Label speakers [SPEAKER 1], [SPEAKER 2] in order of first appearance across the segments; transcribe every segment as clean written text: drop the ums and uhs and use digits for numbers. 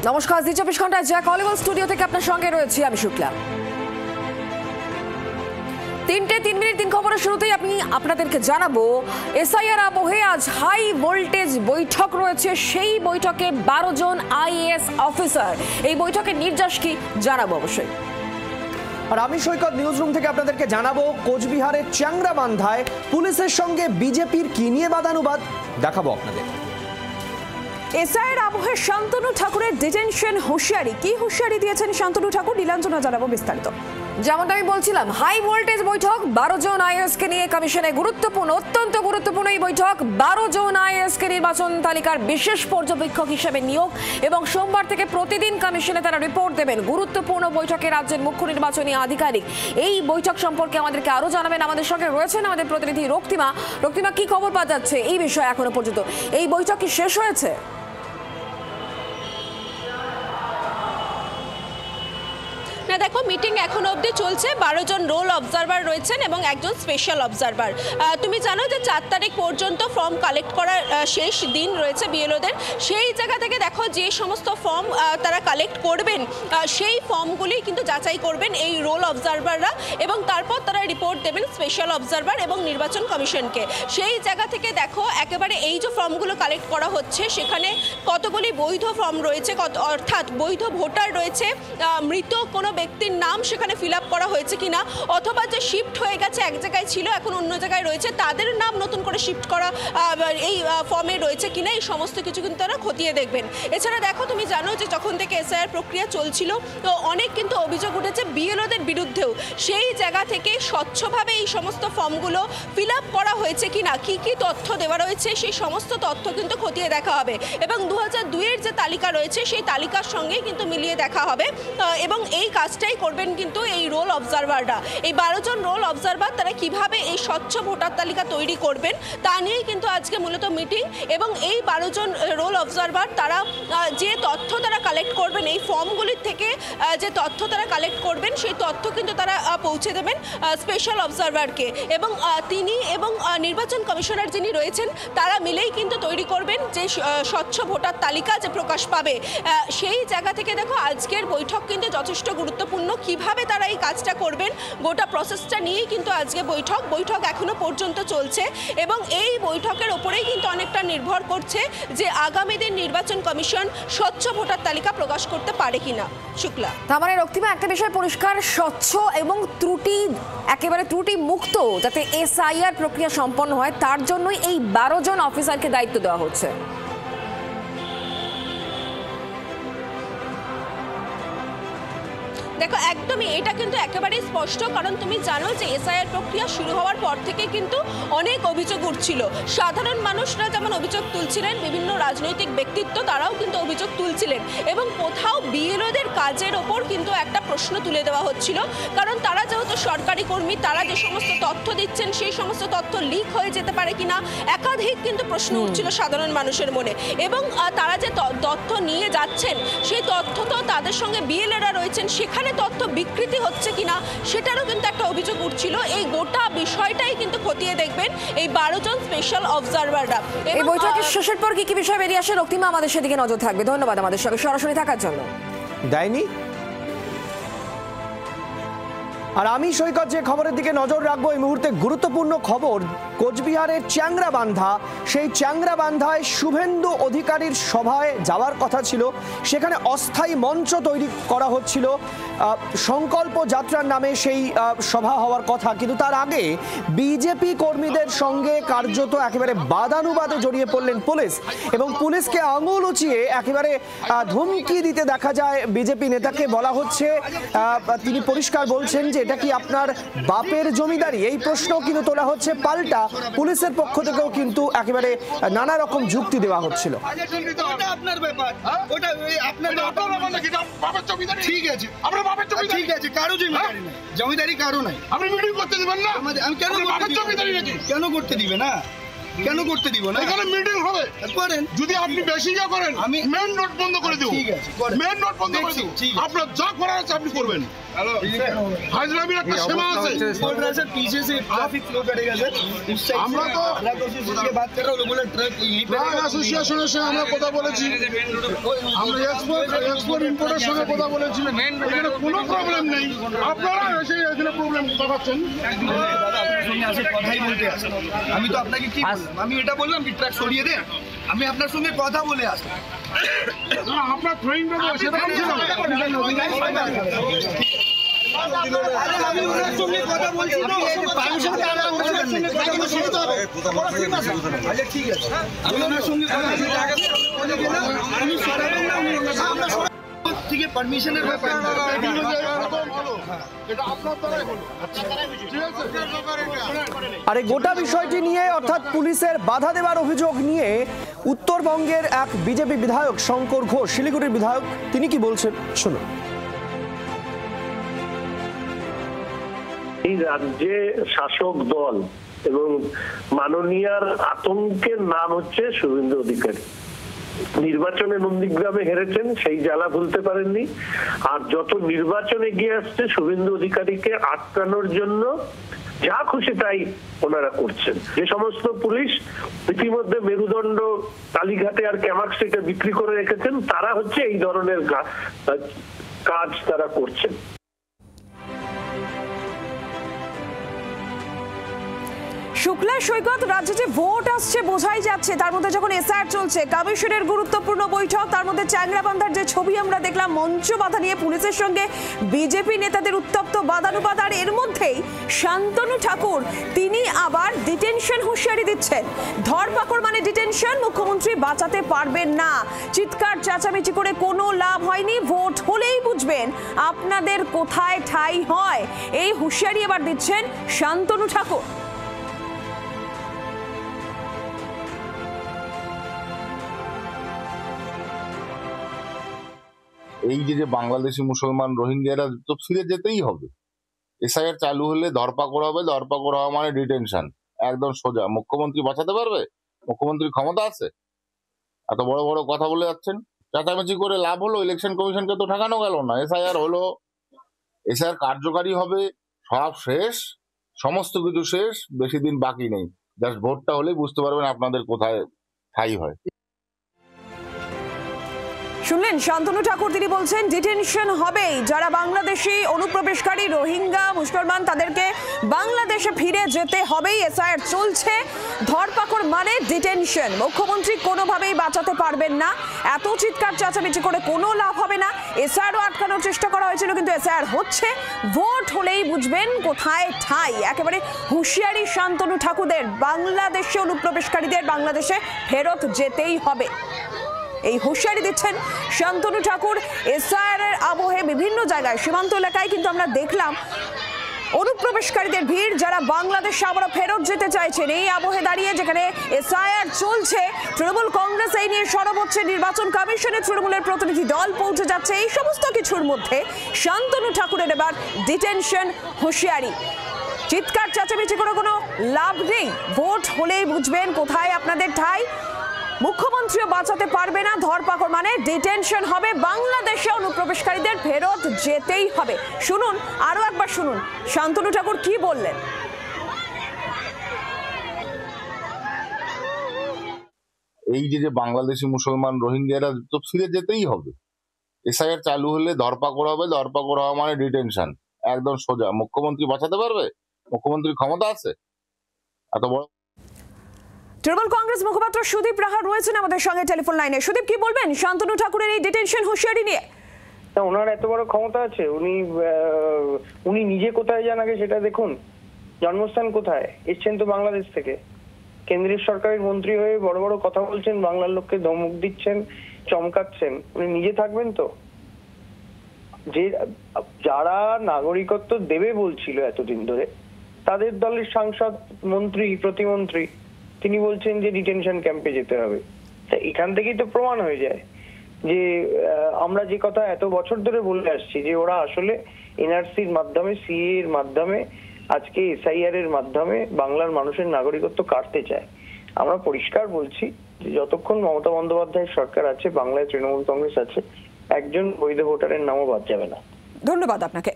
[SPEAKER 1] নমস্কার, জি 24 ঘন্টা Jack Oliver studio থেকে আপনার সঙ্গে রয়েছি আমি শুক্লা। 3 খবরের শুরুতেই আপনাদেরকে জানাবো এসআইআর আবহে আজ হাই ভোল্টেজ বৈঠক রয়েছে। সেই বৈঠকে 12 জন আইএএস অফিসার। এই বৈঠকের নির্দেশ কি জানাবো অবশ্যই।
[SPEAKER 2] আর আমি সৈকত নিউজ রুম থেকে আপনাদেরকে জানাবো কোচবিহারের চ্যাংরাবান্ধায় পুলিশের সঙ্গে বিজেপির কি নিয়ে বাদানুবাদ দেখাবো আপনাদের।
[SPEAKER 1] এসআইআর আবহে শান্তনু ঠাকুরের ডিটেনশন হুঁশিয়ারি, কি হুঁশিয়ারি দিয়েছেন শান্তনু ঠাকুর, নীলাঞ্জনা জানাবো বিস্তারিত। যেমনটা আমি বলছিলাম, হাই ভোল্টেজ বৈঠক, 12 জন আইএএসকে নিয়ে কমিশনে গুরুত্বপূর্ণ, অত্যন্ত গুরুত্বপূর্ণ এই বৈঠক। 12 জন আইএএসকে নির্বাচন তালিকার বিশেষ পর্যবেক্ষক হিসেবে নিয়োগ এবং সোমবার থেকে প্রতিদিন কমিশনে তারা রিপোর্ট দেবেন। গুরুত্বপূর্ণ বৈঠকে রাজ্যের মুখ্য নির্বাচনী আধিকারিক এই বৈঠক সম্পর্কে আমাদেরকে আরো জানাবেন। আমাদের সঙ্গে রয়েছেন আমাদের প্রতিনিধি রক্তিমা। রক্তিমা, কি খবর পাওয়া যাচ্ছে এই বিষয়ে এখনো পর্যন্ত? এই বৈঠক কি শেষ হয়েছে?
[SPEAKER 3] না দেখো, মিটিং এখনো অবধি চলছে। 12 জন রোল অবজারভার রয়েছেন এবং একজন স্পেশাল অবজারভার। তুমি জানো যে 4 তারিখ পর্যন্ত ফর্ম কালেক্ট করার শেষ দিন রয়েছে বিএলওদের। সেই জায়গা থেকে দেখো যে সমস্ত ফর্ম তারা কালেক্ট করবেন সেই ফর্মগুলি কিন্তু যাচাই করবেন এই রোল অবজারভাররা এবং তারপর তারা রিপোর্ট দেবেন স্পেশাল অবজারভার এবং নির্বাচন কমিশনকে। সেই জায়গা থেকে দেখো একেবারে এই যে ফর্মগুলো কালেক্ট করা হচ্ছে সেখানে কতগুলি বৈধ ফর্ম রয়েছে, অর্থাৎ বৈধ ভোটার রয়েছে, মৃত কোনো ব্যক্তির নাম সেখানে ফিল আপ করা হয়েছে কিনা, অথবা যে শিফট হয়ে গেছে, এক জায়গায় ছিল এখন অন্য জায়গায় রয়েছে, তাদের নাম নতুন করে শিফট করা এই ফর্মে রয়েছে কিনা, এই সমস্ত কিছু কিন্তু তারা খতিয়ে দেখবেন। এছাড়া দেখো তুমি জানো যে যখন থেকে এসআইআর প্রক্রিয়া চলছিল তো অনেক কিন্তু অভিযোগ উঠেছে বিএলওদের বিরুদ্ধেও। সেই জায়গা থেকে স্বচ্ছভাবে এই সমস্ত ফর্মগুলো ফিল আপ করা হয়েছে কিনা, কি কি তথ্য দেওয়া রয়েছে সেই সমস্ত তথ্য কিন্তু খতিয়ে দেখা হবে এবং 2002-এর যে তালিকা রয়েছে সেই তালিকার সঙ্গে কিন্তু মিলিয়ে দেখা হবে এবং এই কাজটাই করবেন কিন্তু এই রোল অবজারভাররা। এই 12 জন রোল অবজারভার তারা কিভাবে এই স্বচ্ছ ভোটার তালিকা তৈরি করবেন তা নিয়েই কিন্তু আজকে মূলত মিটিং এবং এই 12 জন রোল অবজারভার তারা যে তথ্য তারা কালেক্ট করবেন এই ফর্মগুলির থেকে যে তথ্য তারা কালেক্ট করবেন সেই তথ্য কিন্তু তারা পৌঁছে দেবেন স্পেশাল অবজারভারকে এবং তিনি এবং নির্বাচন কমিশনার যিনি রয়েছেন তারা মিলেই কিন্তু তৈরি করবেন যে স্বচ্ছ ভোটার তালিকা যে প্রকাশ পাবে। সেই জায়গা থেকে দেখো আজকের বৈঠক কিন্তু যথেষ্ট গুরুত্বপূর্ণ। কিভাবে তারা এই কাজটা করবেন গোটা প্রসেসটা নিয়েই কিন্তু আজকে বৈঠক এখনো পর্যন্ত চলছে এবং এই বৈঠকের ওপরেই কিন্তু অনেকটা নির্ভর করছে যে আগামী দিন নির্বাচন কমিশন স্বচ্ছ ভোটার তালিকা প্রকাশ করতে পারে কিনা। শুক্লা,
[SPEAKER 1] তার মানে রক্তিমা, একটা বিষয় পরিষ্কার, স্বচ্ছ এবং একেবারে ত্রুটি মুক্ত যাতে এসআইআর প্রক্রিয়া সম্পন্ন হয় তার জন্যই এই 12 জন অফিসারকে দায়িত্ব দেওয়া হচ্ছে।
[SPEAKER 3] দেখো একদমই এটা কিন্তু একেবারেই স্পষ্ট, কারণ তুমি জানো যে এসআইআর প্রক্রিয়া শুরু হওয়ার পর থেকে কিন্তু অনেক অভিযোগ উঠছিল। সাধারণ মানুষরা যেমন অভিযোগ তুলছিলেন, বিভিন্ন রাজনৈতিক ব্যক্তিত্ব তারাও কিন্তু অভিযোগ তুলছিলেন এবং কোথাও বিএলওদের কাজের ওপর কিন্তু একটা প্রশ্ন তুলে দেওয়া হচ্ছিল, কারণ তারা যেহেতু সরকারি কর্মী তারা যে সমস্ত তথ্য দিচ্ছেন সেই সমস্ত তথ্য লিক হয়ে যেতে পারে কিনা একাধিক কিন্তু প্রশ্ন উঠছিল সাধারণ মানুষের মনে এবং তারা যে তথ্য নিয়ে যাচ্ছেন সেই তথ্য তো তাদের সঙ্গে বিএলওরা রয়েছেন সেখানে তথ্য বিকৃতি হচ্ছে কিনা সেটারও কিন্তু একটা অভিযোগ উঠছিল। এই গোটা বিষয়টাই কিন্তু খতিয়ে দেখবেন এই 12 জন স্পেশাল অবজারভাররা।
[SPEAKER 1] এই বৈঠকের শেষের পর কি বিষয় বেরিয়ে আসে রক্তিমা, আমাদের সেদিকে নজর থাকবে। ধন্যবাদ আমাদের সঙ্গে সরাসরি থাকার জন্য।
[SPEAKER 2] দেয়নি। আর আমি সৈকত যে খবরের দিকে নজর রাখবো এই মুহূর্তে গুরুত্বপূর্ণ খবর, কোচবিহারের চ্যাংরাবান্ধা, সেই চ্যাংরাবান্ধায় শুভেন্দু অধিকারীর সভায় যাওয়ার কথা ছিল, সেখানে অস্থায়ী মঞ্চ তৈরি করা হচ্ছিল, সংকল্প যাত্রার নামে সেই সভা হওয়ার কথা, কিন্তু তার আগে বিজেপি কর্মীদের সঙ্গে কার্যত একেবারে বাদানুবাদে জড়িয়ে পড়লেন পুলিশ এবং পুলিশকে আঙুল উঁচিয়ে একেবারে ধমকি দিতে দেখা যায় বিজেপি নেতাকে। বলা হচ্ছে, তিনি পরিষ্কার বলছেন যে এটা কি আপনার বাপের জমিদারি, এই প্রশ্ন কিন্তু তোলা হচ্ছে। পাল্টা পুলিশের পক্ষ থেকেও কিন্তু একেবারে নানা রকম যুক্তি দেওয়া হচ্ছিল।
[SPEAKER 4] জমিদারি কারো নাই, আপনি মিটিং করতে দিবেন না? আমি কেন করতে দিবে না? কেন করতে দিব না?
[SPEAKER 5] এখানে মিটিং হবে,
[SPEAKER 4] করেন।
[SPEAKER 5] যদি আপনি বেশি যা করেন
[SPEAKER 4] আমি
[SPEAKER 5] মেন রোড বন্ধ করে দেব।
[SPEAKER 4] ঠিক আছে, করেন।
[SPEAKER 5] মেন রোড বন্ধ করে দেব।
[SPEAKER 4] ঠিক আছে।
[SPEAKER 5] আপনার যা করার আছে আপনি করবেন। হাজরামির একটা সীমা আছে।
[SPEAKER 4] बोल रहा है सर पीछे से ट्रैफिक फ्लो करेगा सर उस साइड
[SPEAKER 5] আমরা তো
[SPEAKER 4] से बात कर रहा हूँ बोला ट्रक यहीं पे
[SPEAKER 5] অ্যাসোসিয়েশনের সঙ্গে আমরা কথা বলেছি, আমরা এক্সপোর্ট ইম্পোর্টের সঙ্গে কথা বলেছি, এখানে কোনো প্রবলেম নেই। আপনারা এসে এখানে প্রবলেম দেখাচ্ছেন।
[SPEAKER 4] দাদা আপনার সঙ্গে আসে কথাই বলতে আসে। আমি তো আপনাকে কি বললাম? আমি এটা বললাম কি ট্রাক সরিয়ে দেন, আমি আপনার সঙ্গে কথা বলে আসি।
[SPEAKER 5] না, আপনার ট্রেনটা তো সেরকম ছিল না।
[SPEAKER 4] আমি ওনার সঙ্গে কথা বলছি তো পারমিশন কারা ওনার সঙ্গে কথা বলছি তো আচ্ছা ঠিক আছে আমি ওনার সঙ্গে কথা বলছি বলে গেলাম আমি সরাবেন না উনি আমরা থেকে পারমিশনের ব্যাপার
[SPEAKER 5] এটা আপনার দ্বারাই হলো। ঠিক আছে?
[SPEAKER 2] আর এই গোটা বিষয়টি নিয়ে অর্থাৎ পুলিশের বাধা দেওয়ার অভিযোগ নিয়ে উত্তরবঙ্গের এক বিজেপি বিধায়ক শঙ্কর ঘোষ, শিলিগুড়ির বিধায়ক, তিনি কি বলছেন শুনুন।
[SPEAKER 6] এই রাজ্যে শাসক দল এবং মাননীয়ার আতঙ্কের নাম হচ্ছে শুভেন্দু অধিকারী। নির্বাচনে নন্দীগ্রামে হেরেছেন, সেই জ্বালা ভুলতে পারেননি। আর যত নির্বাচনে এগিয়ে আসছে শুভেন্দু অধিকারীকে আটকানোর জন্য যা খুশি তাই ওনারা করছেন। যে সমস্ত পুলিশ ইতিমধ্যে মেরুদণ্ড কালীঘাটে আর ক্যামাক স্ট্রিটে বিক্রি করে রেখেছেন, তারা হচ্ছে এই ধরনের কাজ তারা করছেন।
[SPEAKER 1] শুক্লা সৈকত, রাজ্যে যে ভোট আসছে বোঝাই যাচ্ছে, তার মধ্যে যখন এসআইআর চলছে, কমিশনের গুরুত্বপূর্ণ বৈঠক, তার মধ্যে চ্যাংরাবান্ধার যে ছবি আমরা দেখলাম মঞ্চ বাধা নিয়ে পুলিশের সঙ্গে বিজেপি নেতাদের উত্তপ্ত বাদানুবাদ, আর এর মধ্যেই শান্তনু ঠাকুর তিনি আবার ডিটেনশন হুঁশিয়ারি দিচ্ছেন। ধরপাকড় মানে ডিটেনশন, মুখ্যমন্ত্রী বাঁচাতে পারবেন না, চিৎকার চেঁচামেচি করে কোনো লাভ হয়নি, ভোট হলেই বুঝবেন আপনাদের কোথায় ঠাঁই হয়। এই হুঁশিয়ারি এবার দিচ্ছেন শান্তনু ঠাকুর।
[SPEAKER 7] এই যে বাংলাদেশি মুসলমান রোহিঙ্গারা তো ফিরে যেতেই হবে। এসআইআর চালু হলে ধরপাকড় হবে, ধরপাকড় হওয়া মানে ডিটেনশন, একদম সোজা। মুখ্যমন্ত্রী বাঁচাতে পারবে? মুখ্যমন্ত্রীর ক্ষমতা আছে? এত বড় বড় কথা বলে যাচ্ছেন, চেঁচামেচি করে লাভ হলো? ইলেকশন কমিশনকে তো ঠেকানো গেল না। এসআইআর হলো, এসআইআর কার্যকারী হবে, সব শেষ, সমস্ত কিছু শেষ, বেশি দিন বাকি নেই। জাস্ট ভোটটা হলেই বুঝতে পারবেন আপনাদের কোথায় ঠাঁই হয়।
[SPEAKER 1] শুনলেন শান্তনু ঠাকুর, তিনি বলছেন ডিটেনশন হবেই। যারা বাংলাদেশি অনুপ্রবেশকারী রোহিঙ্গা মুসলমান তাদেরকে বাংলাদেশে ফিরে যেতে হবেই। এসআইআর চলছে, ধরপাকড় মানে ডিটেনশন। মুখ্যমন্ত্রী কোনোভাবেই বাঁচাতে পারবেন না, এত চিৎকার চেঁচামেচি করে কোনো লাভ হবে না। এসআইআরও আটকানোর চেষ্টা করা হয়েছিল, কিন্তু এসআইআর হচ্ছে, ভোট হলেই বুঝবেন কোথায় ঠাঁই। একেবারে হুঁশিয়ারি শান্তনু ঠাকুরদের, বাংলাদেশে অনুপ্রবেশকারীদের বাংলাদেশে ফেরত যেতেই হবে। এই হুঁশিয়ারি দিচ্ছেন শান্তনু ঠাকুর। এসআইআর এর আবহে বিভিন্ন জায়গায় সীমান্ত এলাকায় কিন্তু আমরা দেখলাম অনুপ্রবেশকারীদের ভিড়, যারা বাংলাদেশে আবার ফেরত যেতে চাইছেন। এই আবহে দাঁড়িয়ে যেখানে এসআইআর চলছে, তৃণমূল কংগ্রেস এই নিয়ে সরব হচ্ছে, নির্বাচন কমিশনে তৃণমূলের প্রতিনিধি দল পৌঁছে যাচ্ছে, এই সমস্ত কিছুর মধ্যে শান্তনু ঠাকুরের এবার ডিটেনশন হুঁশিয়ারি। চিৎকার চেঁচামেচি করে কোনো লাভ নেই, ভোট হলেই বুঝবেন কোথায় আপনাদের ঠাঁই। মুখ্যমন্ত্রীও বাঁচাতে পারবে না, ধরপাকড় মানে ডিটেনশন হবে, বাংলাদেশে অনুপ্রবেশকারীদের ফেরত যেতেই হবে। শুনুন, আরো একবার শুনুন শান্তনু ঠাকুর কি বললেন।
[SPEAKER 7] এই যে বাংলাদেশি মুসলমান রোহিঙ্গারা তো ফিরে যেতেই হবে। এসআইআর চালু হলে ধরপাকড় হবে, ধরপাকড় হওয়া মানে ডিটেনশন, একদম সোজা। মুখ্যমন্ত্রী বাঁচাতে পারবে? মুখ্যমন্ত্রীর ক্ষমতা আছে? এত বড়।
[SPEAKER 1] তৃণমূল কংগ্রেস মুখপাত্র সুদীপ রাহা রয়েছেন আমাদের সঙ্গে টেলিফোন লাইনে। সুদীপ, কি বলবেন শান্তনু ঠাকুরের এই ডিটেনশন হুঁশিয়ারি নিয়ে?
[SPEAKER 8] ওনার এত বড় ক্ষমতা আছে, উনি নিজে কোথায় যান আগে সেটা দেখুন। জন্মস্থান কোথায়? এসছেন তো বাংলাদেশ থেকে, কেন্দ্রীয় সরকারের মন্ত্রী হয়ে বড় বড় কথা বলছেন, বাংলার লোককে ধমক দিচ্ছেন, চমকাচ্ছেন। উনি নিজে থাকবেন তো? যে যারা নাগরিকত্ব দেবে বলছিল এতদিন ধরে, তাদের দলের সাংসদ, মন্ত্রী, প্রতিমন্ত্রী, তিনি বলছেন যে ডিটেনশন ক্যাম্পে যেতে হবে। তা এখান থেকেই তো প্রমাণ হয়ে যায় যে আমরা যে কথা এত বছর ধরে বলে আসছি, যে ওরা আসলে এনআরসির মাধ্যমে, সিএ এর মাধ্যমে, আজকে এসআইআর এর মাধ্যমে বাংলার মানুষের নাগরিকত্ব কাটতে চায়। আমরা পরিষ্কার বলছি যে যতক্ষণ মমতা বন্দ্যোপাধ্যায়ের সরকার আছে, বাংলায় তৃণমূল কংগ্রেস আছে, একজন বৈধ ভোটারের নামও বাদ যাবে না।
[SPEAKER 1] ধন্যবাদ আপনাকে।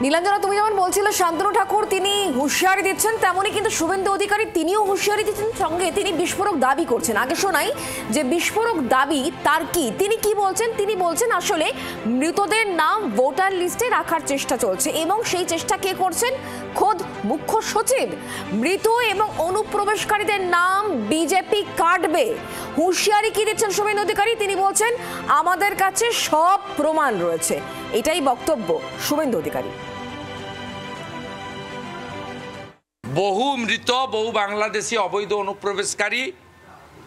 [SPEAKER 1] নীলাঞ্জনা, তুমি যেমন বলছিলে শান্তনু ঠাকুর তিনি হুঁশিয়ারি দিচ্ছেন, তেমনই কিন্তু শুভেন্দু অধিকারী তিনিও হুঁশিয়ারি দিচ্ছেন, সঙ্গে তিনি বিস্ফোরক দাবি করছেন। আগে শোনাই যে বিস্ফোরক দাবি তার কি, তিনি কি বলছেন। তিনি বলছেন আসলে মৃতদের নাম ভোটার লিস্টে রাখার চেষ্টা চলছে এবং সেই চেষ্টা কে করছেন? খোদ মুখ্য সচিব। মৃত এবং অনুপ্রবেশকারীদের নাম বিজেপি কাটবে। হুঁশিয়ারি কি দিচ্ছেন শুভেন্দু অধিকারী? তিনি বলছেন আমাদের কাছে সব প্রমাণ রয়েছে। এটাই বক্তব্য শুভেন্দু অধিকারী।
[SPEAKER 9] বহু মৃত, বহু বাংলাদেশি অবৈধ অনুপ্রবেশকারী,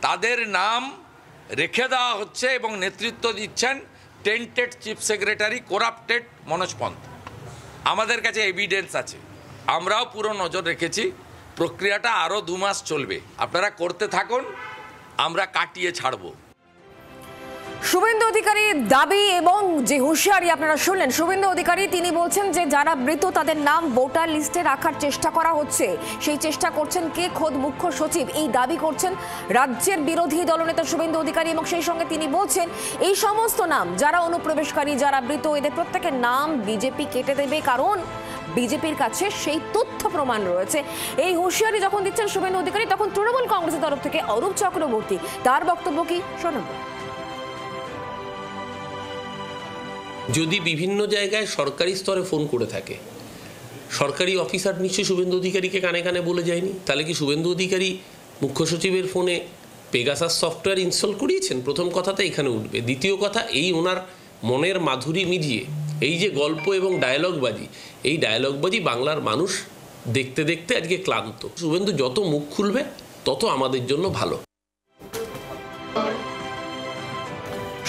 [SPEAKER 9] তাদের নাম রেখে দেওয়া হচ্ছে এবং নেতৃত্ব দিচ্ছেন tainted chief secretary corrupted Manoj Pant. আমাদের কাছে এভিডেন্স আছে, আমরাও পুরো নজর রেখেছি। প্রক্রিয়াটা আরও 2 মাস চলবে, আপনারা করতে থাকুন, আমরা কাটিয়ে ছাড়বো।
[SPEAKER 1] শুভেন্দু অধিকারীর দাবি এবং যে হুঁশিয়ারি আপনারা শুনলেন, শুভেন্দু অধিকারী তিনি বলছেন যে যারা মৃত তাদের নাম ভোটার লিস্টে রাখার চেষ্টা করা হচ্ছে। সেই চেষ্টা করছেন কে? খোদ মুখ্য সচিব। এই দাবি করছেন রাজ্যের বিরোধী দলনেতা শুভেন্দু অধিকারী এবং সেই সঙ্গে তিনি বলছেন এই সমস্ত নাম যারা অনুপ্রবেশকারী, যারা মৃত, এদের প্রত্যেকের নাম বিজেপি কেটে দেবে, কারণ বিজেপির কাছে সেই তথ্য প্রমাণ রয়েছে। এই হুঁশিয়ারি যখন দিচ্ছেন শুভেন্দু অধিকারী, তখন তৃণমূল কংগ্রেসের তরফ থেকে অরূপ চক্রবর্তী তার বক্তব্য কি শোনাব।
[SPEAKER 10] যদি বিভিন্ন জায়গায় সরকারি স্তরে ফোন করে থাকে, সরকারি অফিসার নিশ্চয়ই শুভেন্দু অধিকারীকে কানে কানে বলে যায়নি, তাহলে কি শুভেন্দু অধিকারী মুখ্য সচিবের ফোনে পেগাসাস সফটওয়্যার ইনস্টল করিয়েছেন? প্রথম কথাটা এখানে উঠবে। দ্বিতীয় কথা, এই ওনার মনের মাধুরী মিজিয়ে এই যে গল্প এবং ডায়লগবাজি, এই ডায়লগবাজি বাংলার মানুষ দেখতে দেখতে আজকে ক্লান্ত। শুভেন্দু যত মুখ খুলবে তত আমাদের জন্য ভালো।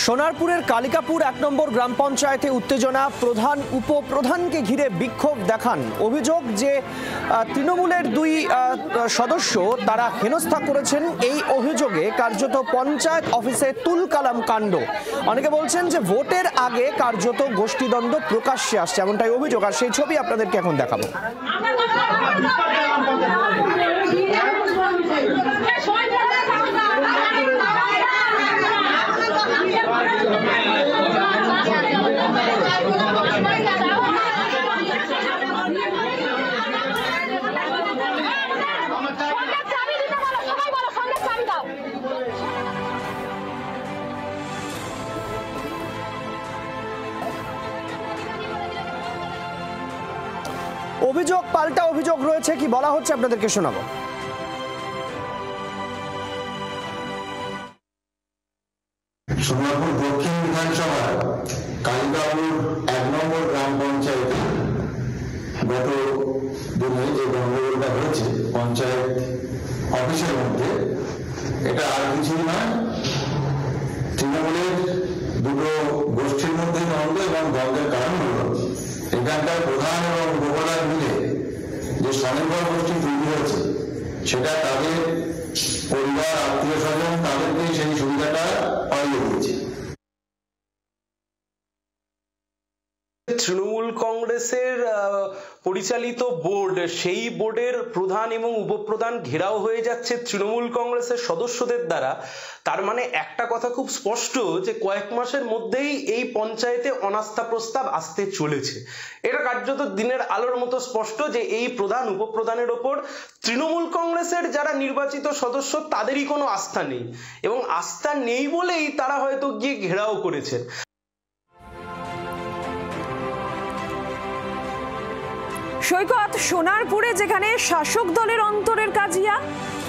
[SPEAKER 2] সোনারপুরের কালিকাপুর 1 নম্বর গ্রাম পঞ্চায়েতে উত্তেজনা, প্রধান উপপ্রধানকে ঘিরে বিক্ষোভ দেখান। অভিযোগ যে তৃণমূলের 2 সদস্য তারা হেনস্থা করেছেন। এই অভিযোগে কার্যত পঞ্চায়েত অফিসে তুলকালাম কাণ্ড। অনেকে বলছেন যে ভোটের আগে কার্যত গোষ্ঠীদ্বন্দ্ব প্রকাশ্যে আসছে, এমনটাই অভিযোগ। আর সেই ছবি আপনাদেরকে এখন দেখাবো। অভিযোগ পাল্টা অভিযোগ রয়েছে, কি বলা হচ্ছে আপনাদেরকে শোনাবো।
[SPEAKER 11] সোনারপুর দক্ষিণ বিধানসভার কালিকাপুর 1 নম্বর গ্রাম পঞ্চায়েতে গত দিনে যে গন্ডগোলটা হয়েছে পঞ্চায়েত অফিসের মধ্যে, এটা আর কিছুই নয়, তৃণমূলের 2 গোষ্ঠীর মধ্যে দ্বন্দ্ব, এবং দ্বন্দ্বের কারণ হল এখানকার প্রধান এবং উপপ্রধান মিলে যে স্বনির্ভর গোষ্ঠী তৈরি হয়েছে, সেটা তাদের পরিবার, আত্মীয় স্বজন, তাদেরকে সেই সুবিধাটা পাইয়ে দিয়েছে।
[SPEAKER 12] তৃণমূল কংগ্রেসের পরিচালিত বোর্ড, সেই বোর্ডের প্রধান এবং উপপ্রধান ঘেরাও হয়ে যাচ্ছে তৃণমূল কংগ্রেসের সদস্যদের দ্বারা। তার মানে একটা কথা খুব স্পষ্ট যে কয়েক মাসের মধ্যেই এই পঞ্চায়েতে অনাস্থা প্রস্তাব আসতে চলেছে। এটা কার্যত দিনের আলোর মতো স্পষ্ট যে এই প্রধান উপপ্রধানের ওপর তৃণমূল কংগ্রেসের যারা নির্বাচিত সদস্য তাদেরই কোনো আস্থা নেই, এবং আস্থা নেই বলেই তারা হয়তো গিয়ে ঘেরাও করেছে।
[SPEAKER 1] সৈকত, সোনারপুরে যেখানে শাসক দলের অন্তরের কাজিয়া,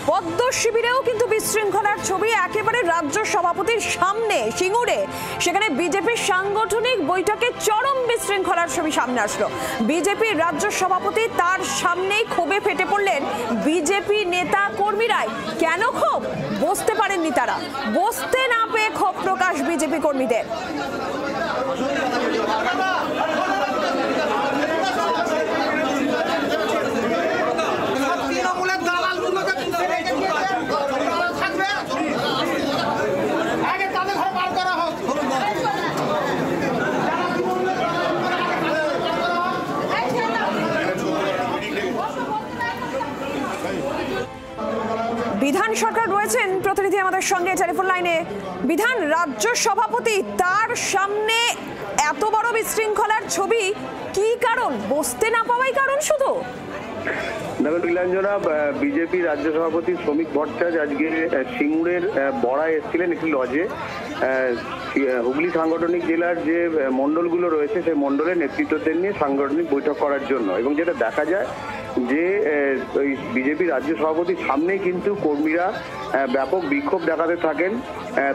[SPEAKER 1] পদ্ম শিবিরেও কিন্তু বিশৃঙ্খলার ছবি একেবারে রাজ্য সভাপতির সামনে সিঙ্গুরে। সেখানে বিজেপির সাংগঠনিক বৈঠকে চরম বিশৃঙ্খলার ছবি সামনে আসলো। বিজেপির রাজ্য সভাপতি, তার সামনেই ক্ষোভে ফেটে পড়লেন বিজেপি নেতা কর্মীরাই। কেন ক্ষোভ? বসতে পারেননি তারা, বসতে না পেয়ে ক্ষোভ প্রকাশ বিজেপি কর্মীদের। বিধান সরকার রয়েছেন প্রতিনিধি আমাদের সঙ্গে টেলিফোন লাইনে। বিধান, রাজ্য সভাপতি তার সামনে এত বড় বিশৃঙ্খলার ছবি, কি কারণ? বসতে না পাওয়াই কারণ শুধু?
[SPEAKER 6] দেখুন নীলাঞ্জনা, বিজেপি রাজ্য সভাপতি শ্রমিক ভট্টাচার্য আজকে সিঙ্গুরের বড়ায় এসেছিলেন একটি লজে। হুগলি সাংগঠনিক জেলার যে মণ্ডলগুলো রয়েছে সেই মণ্ডলের নেতৃত্বদের নিয়ে সাংগঠনিক বৈঠক করার জন্য, এবং যেটা দেখা যায় যে ওই বিজেপি রাজ্য সভাপতির সামনেই কিন্তু কর্মীরা ব্যাপক বিক্ষোভ দেখাতে থাকেন।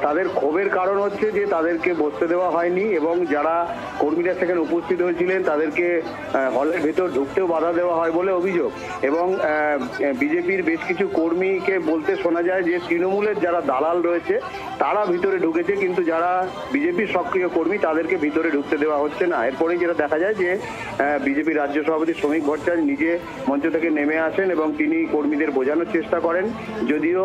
[SPEAKER 6] তাদের ক্ষোভের কারণ হচ্ছে যে তাদেরকে বসতে দেওয়া হয়নি, এবং যারা কর্মীরা সেখানে উপস্থিত হয়েছিলেন তাদেরকে হলের ভেতর ঢুকতেও বাধা দেওয়া হয় বলে অভিযোগ। এবং বিজেপির বেশ কিছু কর্মীকে বলতে শোনা যায় যে তৃণমূলের যারা দালাল রয়েছে তারা ভিতরে ঢুকেছে, কিন্তু যারা বিজেপির সক্রিয় কর্মী তাদেরকে ভিতরে ঢুকতে দেওয়া হচ্ছে না। এরপরেই যেটা দেখা যায় যে বিজেপি রাজ্য সভাপতি শ্রমিক ভট্টাচার্য নিজে মঞ্চ থেকে নেমে আসেন এবং তিনি কর্মীদের বোঝানোর চেষ্টা করেন। যদিও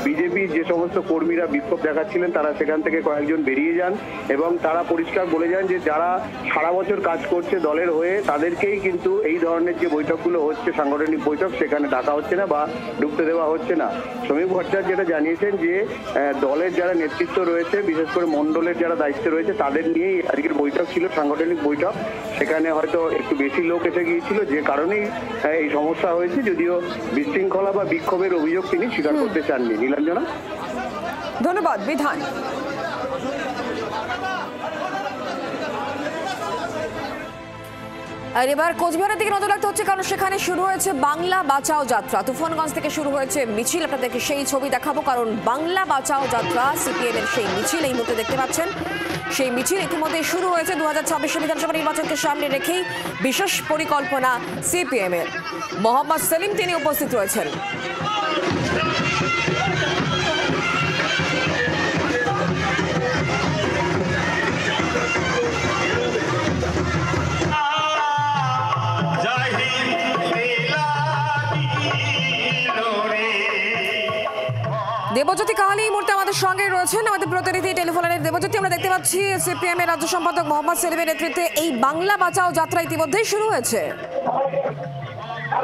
[SPEAKER 6] বিজেপির যে সমস্ত কর্মীরা বিক্ষোভ দেখাচ্ছিলেন তারা সেখান থেকে কয়েকজন বেরিয়ে যান, এবং তারা পরিষ্কার বলে যান যে যারা সারা বছর কাজ করছে দলের হয়ে তাদেরকেই কিন্তু এই ধরনের যে বৈঠকগুলো হচ্ছে, সাংগঠনিক বৈঠক, সেখানে ডাকা হচ্ছে না বা ঢুকতে দেওয়া হচ্ছে না। শ্রমিক ভট্টাচার্য যেটা জানিয়েছেন যে দলের যারা নেতৃত্ব রয়েছে, বিশেষ করে মণ্ডলের যারা দায়িত্ব রয়েছে তাদের নিয়েই আজকের বৈঠক ছিল, সাংগঠনিক বৈঠক। সেখানে হয়তো একটু বেশি লোক এসে গিয়েছিল, যে কারণেই এই সমস্যা হয়েছে। যদিও বিশৃঙ্খলা বা বিক্ষোভের অভিযোগ তিনি স্বীকার করতে চাননি। নীলাঞ্জনা,
[SPEAKER 1] ধন্যবাদ বিধান। আর এবার কোচবিহারের দিকে নজর রাখতে হচ্ছে, কারণ সেখানে শুরু হয়েছে বাংলা বাঁচাও যাত্রা। তুফানগঞ্জ থেকে শুরু হয়েছে মিছিল, আপনাদেরকে সেই ছবি দেখাবো। কারণ বাংলা বাঁচাও যাত্রা, সিপিএম এর সেই মিছিল এই মুহূর্তে দেখতে পাচ্ছেন। সেই মিছিল ইতিমধ্যে শুরু হয়েছে। 2026 বিধানসভা নির্বাচনকে সামনে রেখেই বিশেষ পরিকল্পনা সিপিএম এর। মোহাম্মদ সেলিম তিনি উপস্থিত রয়েছেন। দেবজ্যোতি কাহালি এই মুহূর্তে আমাদের সঙ্গে রয়েছেন, আমাদের প্রতিনিধি টেলিফোনের। দেবজ্যোতি, আমরা দেখতে পাচ্ছি সিপিএম এর রাজ্য সম্পাদক মোহাম্মদ সেলিমের নেতৃত্বে এই বাংলা বাঁচাও যাত্রা ইতিমধ্যেই শুরু হয়েছে।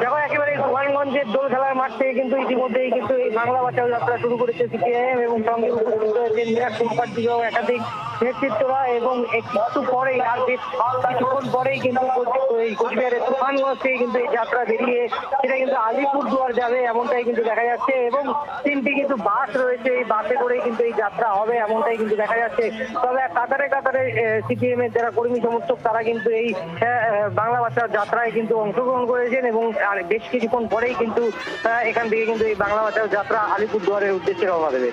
[SPEAKER 8] দেখো, একেবারে তুফানগঞ্জের দোল খেলার মাঠ থেকে কিন্তু ইতিমধ্যেই কিন্তু এই বাংলা বাঁচাও যাত্রা শুরু করেছে সিপিএম, এবং সঙ্গে উপস্থিত হয়েছেন বিরাট মুখার্জি সহ একাধিক নেতৃত্বরা। এবং একটু পরেই, আর বেশ কিছুক্ষণ পরেই কিন্তু এই কোচবিহারের তুফানগঞ্জ থেকে কিন্তু এই যাত্রা বেরিয়ে সেটা কিন্তু আলিপুরদুয়ার যাবে এমনটাই কিন্তু দেখা যাচ্ছে। এবং 3টি কিন্তু বাস রয়েছে, এই বাসে করেই কিন্তু এই যাত্রা হবে এমনটাই কিন্তু দেখা যাচ্ছে। তবে কাতারে কাতারে সিপিএম এর যারা কর্মী সমর্থক তারা কিন্তু এই বাংলা বাঁচাও যাত্রায় কিন্তু অংশগ্রহণ করেছেন, এবং আর বেশ কিছুক্ষণ পরেই কিন্তু এখান থেকে কিন্তু এই বাংলা বাঁচাও যাত্রা আলিপুরদুয়ারের উদ্দেশ্যে রওনা দেবে।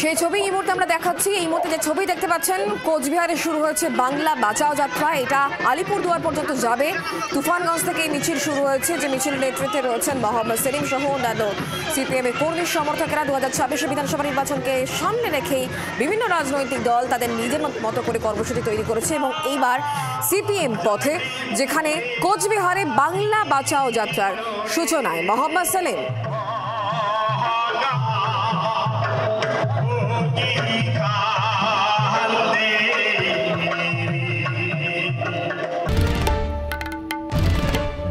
[SPEAKER 1] সেই ছবি এই মুহূর্তে আমরা দেখাচ্ছি। এই মুহূর্তে যে ছবি দেখতে পাচ্ছেন, কোচবিহারে শুরু হয়েছে বাংলা বাঁচাও যাত্রা। এটা আলিপুরদুয়ার পর্যন্ত যাবে। তুফানগঞ্জ থেকে এই মিছিল শুরু হয়েছে, যে মিছিলের নেতৃত্বে রয়েছেন মোহাম্মদ সেলিম সহ অন্যান্য সিপিএম এর কর্মী সমর্থকেরা। 2026 বিধানসভা নির্বাচনকে সামনে রেখেই বিভিন্ন রাজনৈতিক দল তাদের নিজের মতো করে কর্মসূচি তৈরি করেছে, এবং এইবার সিপিএম পথে, যেখানে কোচবিহারে বাংলা বাঁচাও যাত্রার সূচনায় মোহাম্মদ সেলিম।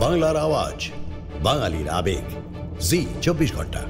[SPEAKER 13] বাংলার আওয়াজ, বাঙালির আবেগ, জি 24 ঘন্টা।